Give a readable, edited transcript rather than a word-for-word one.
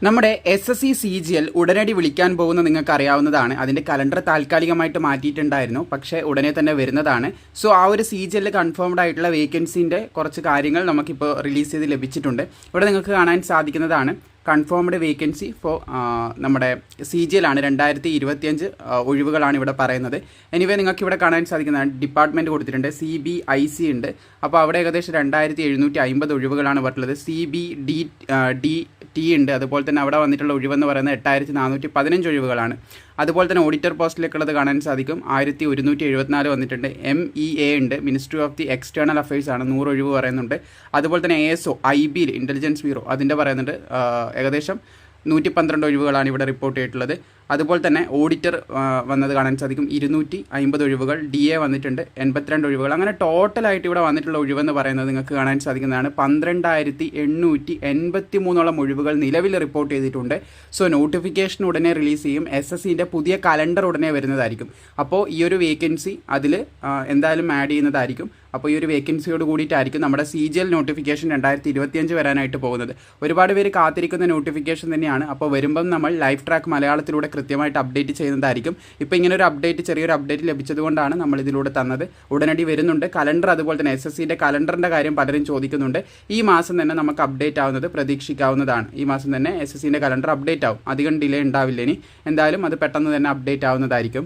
നമ്മുടെ SSC CGL ഉടനടി വിളിക്കാൻ പോകുന്ന നിങ്ങൾക്ക് അറിയാവുന്നതാണ്. അതിൻ്റെ കലണ്ടർ താൽക്കാലികമായിട്ട് മാറ്റിയിട്ടുണ്ടായിരുന്നു, പക്ഷേ ഉടനെ തന്നെ വരുന്നതാണ്. സോ ആ ഒരു CGL കൺഫേംഡ് ആയിട്ടുള്ള വേക്കൻസിൻ്റെ കുറച്ച് കാര്യങ്ങൾ നമുക്കിപ്പോൾ റിലീസ് ചെയ്ത് ലഭിച്ചിട്ടുണ്ട്. ഇവിടെ നിങ്ങൾക്ക് കാണാൻ സാധിക്കുന്നതാണ് കൺഫേംഡ് വേക്കൻസി ഫോർ നമ്മുടെ CGL ആണ്. 2025 ഒഴിവുകളാണ് ഇവിടെ പറയുന്നത്. എനിവേ നിങ്ങൾക്ക് ഇവിടെ കാണാൻ സാധിക്കുന്നതാണ് ഡിപ്പാർട്ട്മെൻറ്റ് കൊടുത്തിട്ടുണ്ട്. CBIC ഉണ്ട്. അപ്പോൾ അവിടെ ഏകദേശം 2750 ഒഴിവുകളാണ് പറഞ്ഞിട്ടുള്ളത്. CBDT ഉണ്ട്. അതുപോലെ തന്നെ അവിടെ വന്നിട്ടുള്ള ഒഴിവെന്ന് പറയുന്നത് 8415 ഒഴിവുകളാണ്. അതുപോലെ തന്നെ ഓഡിറ്റർ പോസ്റ്റിലേക്കുള്ളത് കാണാൻ സാധിക്കും. 1174 വന്നിട്ടുണ്ട്. MEA ഉണ്ട്, ministry of the external affairs ആണ്, 100 ഒഴിവ് പറയുന്നുണ്ട്. അതുപോലെ തന്നെ ASO IB ഇൻ്റലിജൻസ് ബ്യൂറോ അതിൻ്റെ പറയുന്നുണ്ട് ഏകദേശം 112 ഒഴിവുകളാണ് ഇവിടെ റിപ്പോർട്ട് ചെയ്തിട്ടുള്ളത്. അതുപോലെ തന്നെ ഓഡിറ്റർ വന്നത് കാണാൻ സാധിക്കും 250 ഒഴിവുകൾ. DA വന്നിട്ടുണ്ട് 82 ഒഴിവുകൾ. അങ്ങനെ ടോട്ടലായിട്ട് ഇവിടെ വന്നിട്ടുള്ള ഒഴിവെന്ന് പറയുന്നത് നിങ്ങൾക്ക് കാണാൻ സാധിക്കുന്നതാണ് 12883 ഒഴിവുകൾ നിലവിൽ റിപ്പോർട്ട് ചെയ്തിട്ടുണ്ട്. സോ നോട്ടിഫിക്കേഷൻ ഉടനെ റിലീസ് ചെയ്യും. SSCൻ്റെ പുതിയ കലണ്ടർ ഉടനെ വരുന്നതായിരിക്കും. അപ്പോൾ ഈ ഒരു വേക്കൻസി അതിൽ എന്തായാലും ആഡ് ചെയ്യുന്നതായിരിക്കും. അപ്പോൾ ഈ ഒരു വേക്കൻസിയോട് കൂടിയിട്ടായിരിക്കും നമ്മുടെ CGL നോട്ടിഫിക്കേഷൻ 2025 വരാനായിട്ട് പോകുന്നത്. ഒരുപാട് പേര് കാത്തിരിക്കുന്ന നോട്ടിഫിക്കേഷൻ തന്നെയാണ്. അപ്പോൾ വരുമ്പം നമ്മൾ ലൈവ് ട്രാക്ക് മലയാളത്തിലൂടെ കൃത്യമായിട്ട് അപ്ഡേറ്റ് ചെയ്യുന്നതായിരിക്കും. ഇപ്പോൾ ഇങ്ങനെ ഒരു അപ്ഡേറ്റ്, ചെറിയൊരു അപ്ഡേറ്റ് ലഭിച്ചതുകൊണ്ടാണ് നമ്മൾ ഇതിലൂടെ തന്നത്. ഉടനടി വരുന്നുണ്ട് കലണ്ടർ. അതുപോലെ തന്നെ SSCൻ്റെ കലണ്ടറിൻ്റെ കാര്യം പലരും ചോദിക്കുന്നുണ്ട്. ഈ മാസം തന്നെ നമുക്ക് അപ്ഡേറ്റ് ആവുന്നത് പ്രതീക്ഷിക്കാവുന്നതാണ്. ഈ മാസം തന്നെ SSCൻ്റെ കലണ്ടർ അപ്ഡേറ്റ് ആവും. അധികം ഡിലേ ഉണ്ടാവില്ല. ഇനി എന്തായാലും അത് പെട്ടെന്ന് തന്നെ അപ്ഡേറ്റ് ആവുന്നതായിരിക്കും.